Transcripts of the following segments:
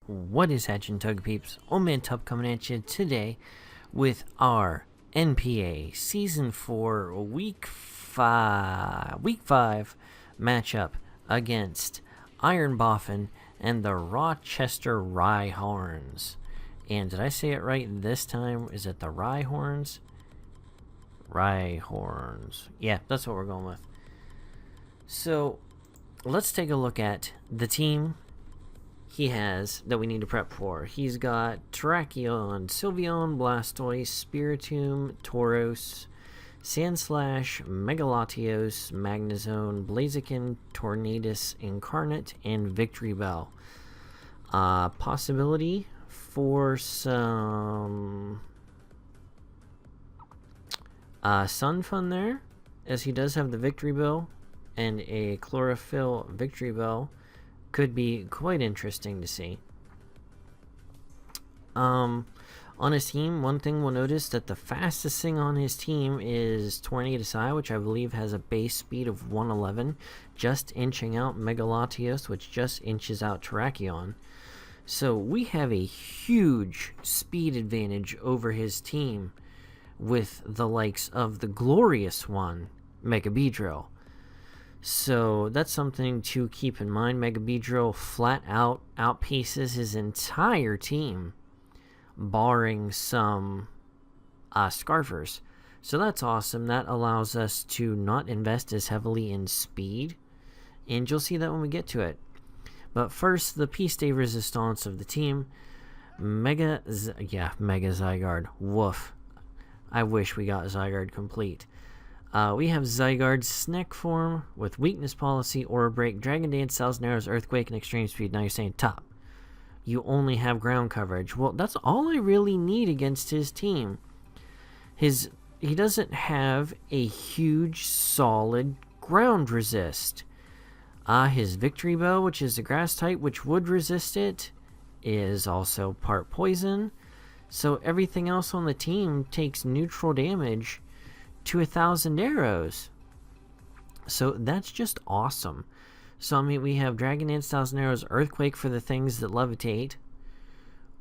What is hatching, Tug Peeps? Oldmantup coming at you today with our NPA Season 4 Week 5 matchup against Iron Boffin and the Rochester Rhydons. And did I say it right this time? Is it the Rhydons? Rhydons. Yeah, that's what we're going with. So, let's take a look at the team he has that we need to prep for. He's got Terrakion, Sylveon, Blastoise, Spiritomb, Tauros, Sandslash, Megalatios, Magnezone, Blaziken, Tornadus Incarnate, and Victory Bell. Possibility for some Sun Fun there, as he does have the Victory Bell and a Chlorophyll Victory Bell. Could be quite interesting to see. On his team, one thing we'll notice that the fastest thing on his team is Tornadus I, which I believe has a base speed of 111, just inching out Megalatios, which just inches out Terrakion. So we have a huge speed advantage over his team with the likes of the glorious one, Mega Beedrill. So that's something to keep in mind. Mega Beedrill flat out outpaces his entire team, barring some Scarfers. So that's awesome. That allows us to not invest as heavily in speed, and you'll see that when we get to it. But first, the piece de resistance of the team, Mega Zygarde. Woof. I wish we got Zygarde complete. We have Zygarde's Snack form with Weakness Policy, Aura Break, Dragon Dance, Cells, Narrows, Earthquake, and Extreme Speed. Now you're saying, top, you only have ground coverage. Well, that's all I really need against his team. He doesn't have a huge, solid ground resist. His Victory Bell, which is a grass type, which would resist it, is also part poison. So everything else on the team takes neutral damage to 1,000 arrows. So that's just awesome. So I mean, we have Dragon Dance, 1,000 arrows, Earthquake for the things that levitate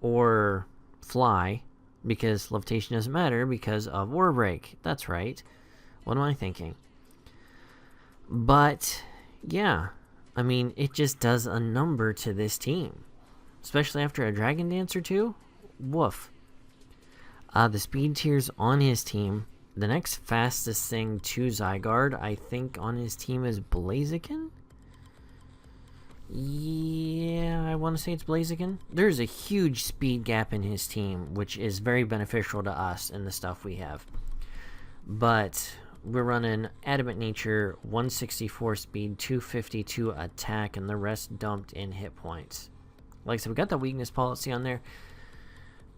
or fly, because levitation doesn't matter because of Aura Break. That's right. What am I thinking? But yeah, I mean, it just does a number to this team, especially after a Dragon Dance or two. Woof. The speed tiers on his team. The next fastest thing to Zygarde, I think, on his team is Blaziken? Yeah, I want to say it's Blaziken. There's a huge speed gap in his team, which is very beneficial to us in the stuff we have. But we're running Adamant Nature, 164 speed, 252 attack, and the rest dumped in hit points. Like I said, we got the Weakness Policy on there.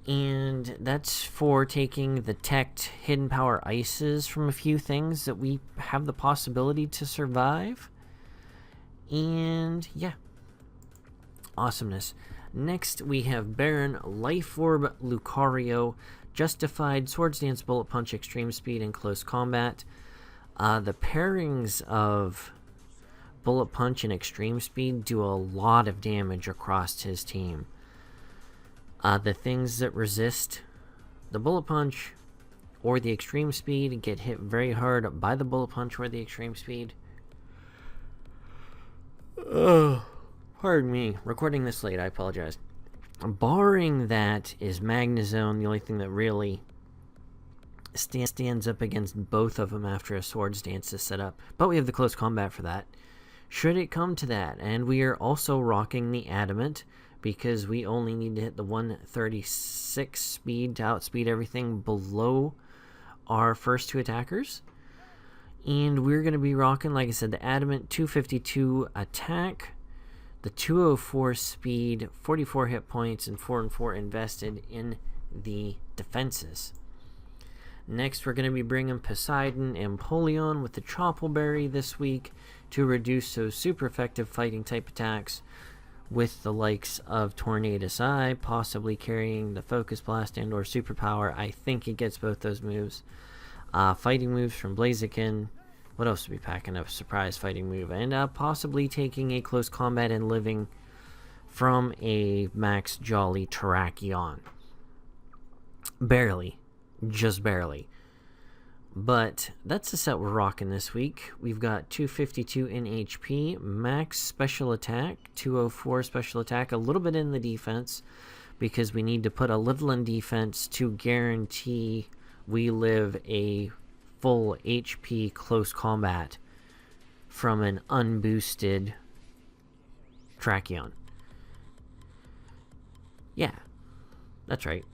And that's for taking the teched hidden power ices from a few things that we have the possibility to survive. And yeah, awesomeness. Next we have Baron, Life Orb, Lucario, Justified, Swords Dance, Bullet Punch, Extreme Speed, and Close Combat. The pairings of Bullet Punch and Extreme Speed do a lot of damage across his team. The things that resist the Bullet Punch or the Extreme Speed get hit very hard by the Bullet Punch or the Extreme Speed. Pardon me, recording this late, I apologize. Barring that is Magnezone, the only thing that really stands up against both of them after a Swords Dance is set up. But we have the Close Combat for that, should it come to that. And we are also rocking the Adamant, because we only need to hit the 136 speed to outspeed everything below our first two attackers. And we're going to be rocking, like I said, the Adamant, 252 attack, the 204 speed, 44 hit points, and 4 and 4 invested in the defenses. Next, we're going to be bringing Poseidon and Polion with the Choppleberry this week to reduce those super effective fighting type attacks, with the likes of Tornadus I, possibly carrying the Focus Blast and or Superpower. I think it gets both those moves. Fighting moves from Blaziken. What else would be packing? A surprise fighting move. And possibly taking a Close Combat and living from a Max Jolly Terrakion. Barely. Just barely. But that's the set we're rocking this week. We've got 252 in HP, max special attack, 204 special attack, a little bit in the defense, because we need to put a little in defense to guarantee we live a full HP close combat from an unboosted Terrakion. Yeah, that's right.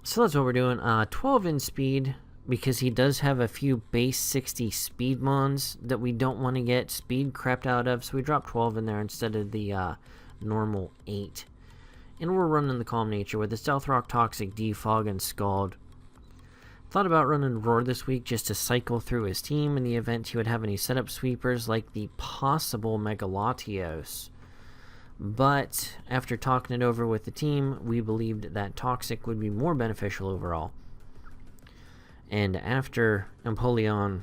So that's what we're doing. 12 in speed, because he does have a few base 60 speed mons that we don't want to get speed crapped out of, so we dropped 12 in there instead of the normal 8. And we're running the Calm Nature with the Stealth Rock, Toxic, Defog, and Scald. Thought about running Roar this week just to cycle through his team in the event he would have any setup sweepers like the possible Megalatios. But after talking it over with the team, we believed that Toxic would be more beneficial overall. And after Empoleon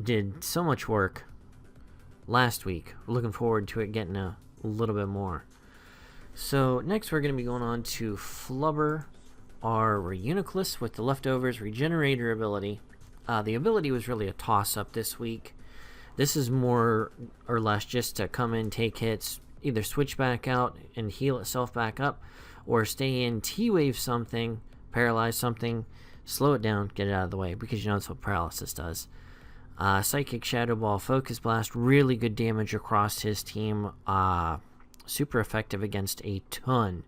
did so much work last week, we're looking forward to it getting a little bit more. So next we're going to be going on to Flubber, our Reuniclus with the Leftovers Regenerator ability. The ability was really a toss-up this week. This is more or less just to come in, take hits, either switch back out and heal itself back up, or stay in, T-Wave something, paralyze something, slow it down, get it out of the way, because you know that's what paralysis does. Psychic, Shadow Ball, Focus Blast, really good damage across his team. Super effective against a ton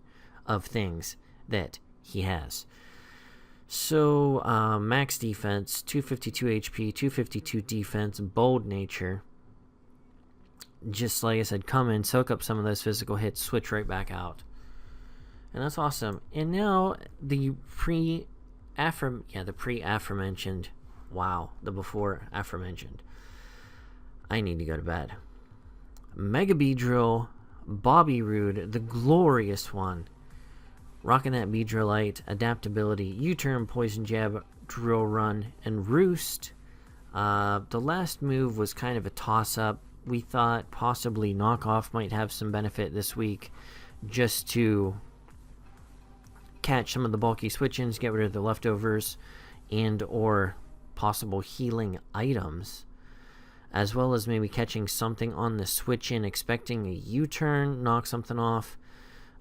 of things that he has. So, max defense, 252 HP, 252 defense, bold nature. Just like I said, come in, soak up some of those physical hits, switch right back out. And that's awesome. And now, the pre-aforementioned, wow, the before aforementioned. I need to go to bed. Mega Beedrill, Bobby Roode, the glorious one. Rocking that Beedrillite, adaptability, U-turn, poison jab, drill run, and roost. The last move was kind of a toss-up. We thought possibly knockoff might have some benefit this week, just to catch some of the bulky switch-ins, get rid of the leftovers, and or possible healing items, as well as maybe catching something on the switch-in, expecting a U-turn, knock something off.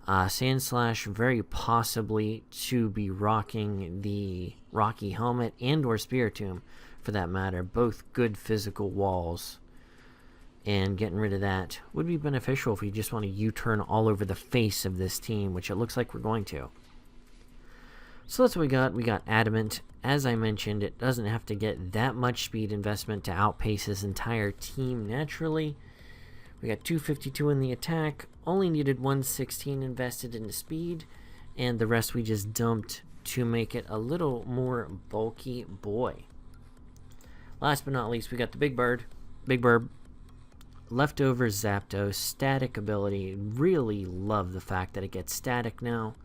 Sandslash, very possibly to be rocking the Rocky Helmet and or Spiritomb, for that matter. Both good physical walls. And getting rid of that would be beneficial if you just want to U-turn all over the face of this team, which it looks like we're going to. So that's what we got. We got Adamant. As I mentioned, it doesn't have to get that much speed investment to outpace his entire team naturally. We got 252 in the attack, only needed 116 invested in the speed, and the rest we just dumped to make it a little more bulky boy. Last but not least, we got the Big Bird, Leftover Zapdos, static ability. Really love the fact that it gets static now.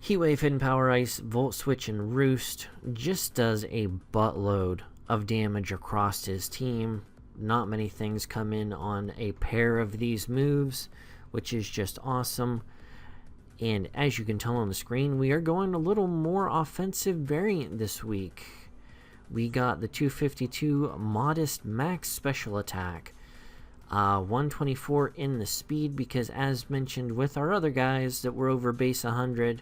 Heatwave, Hidden Power Ice, Volt Switch, and Roost just does a buttload of damage across his team. Not many things come in on a pair of these moves, which is just awesome. And as you can tell on the screen, we are going a little more offensive variant this week. We got the 252 modest max special attack. 124 in the speed, because as mentioned with our other guys that were over base 100,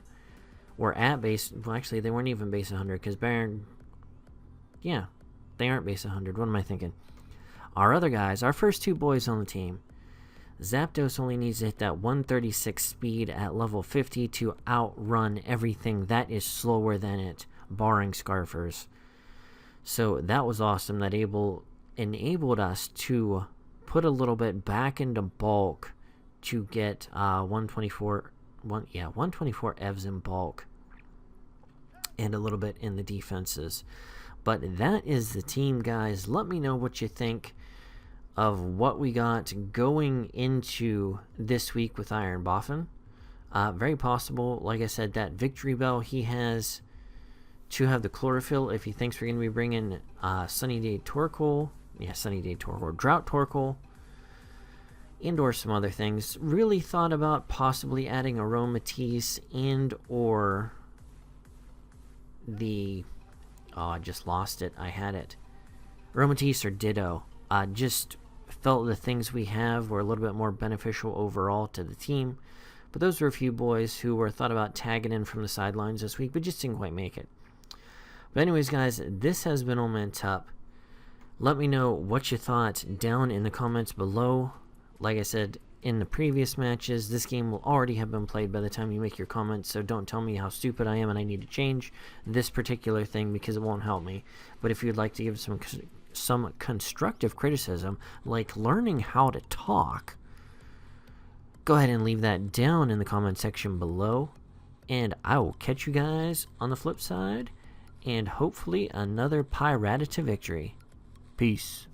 or at base, well actually they weren't even base 100, because Baron, yeah, they aren't base 100, what am I thinking? Our other guys, our first two boys on the team, Zapdos only needs to hit that 136 speed at level 50 to outrun everything that is slower than it, barring Scarfers. So that was awesome. That enabled us to put a little bit back into bulk to get 124 EVs in bulk, and a little bit in the defenses. But that is the team, guys. Let me know what you think of what we got going into this week with Iron Boffin. Very possible, like I said, that Victory Bell he has to have the Chlorophyll if he thinks we're going to be bringing Sunny Day Torkoal. Yeah, Sunny Day Torkoal. Drought Torkoal. and or some other things. Really thought about possibly adding Aromatisse and or the... oh, I just lost it. I had it. Aromatisse or Ditto. Just felt the things we have were a little bit more beneficial overall to the team. But those were a few boys who were thought about tagging in from the sidelines this week, but just didn't quite make it. But anyways, guys, this has been Oldmantup. Let me know what you thought down in the comments below. Like I said in the previous matches, this game will already have been played by the time you make your comments, so don't tell me how stupid I am and I need to change this particular thing because it won't help me. But if you'd like to give some constructive criticism, like learning how to talk, go ahead and leave that down in the comment section below. And I will catch you guys on the flip side, and hopefully another Pyrata to victory. Peace.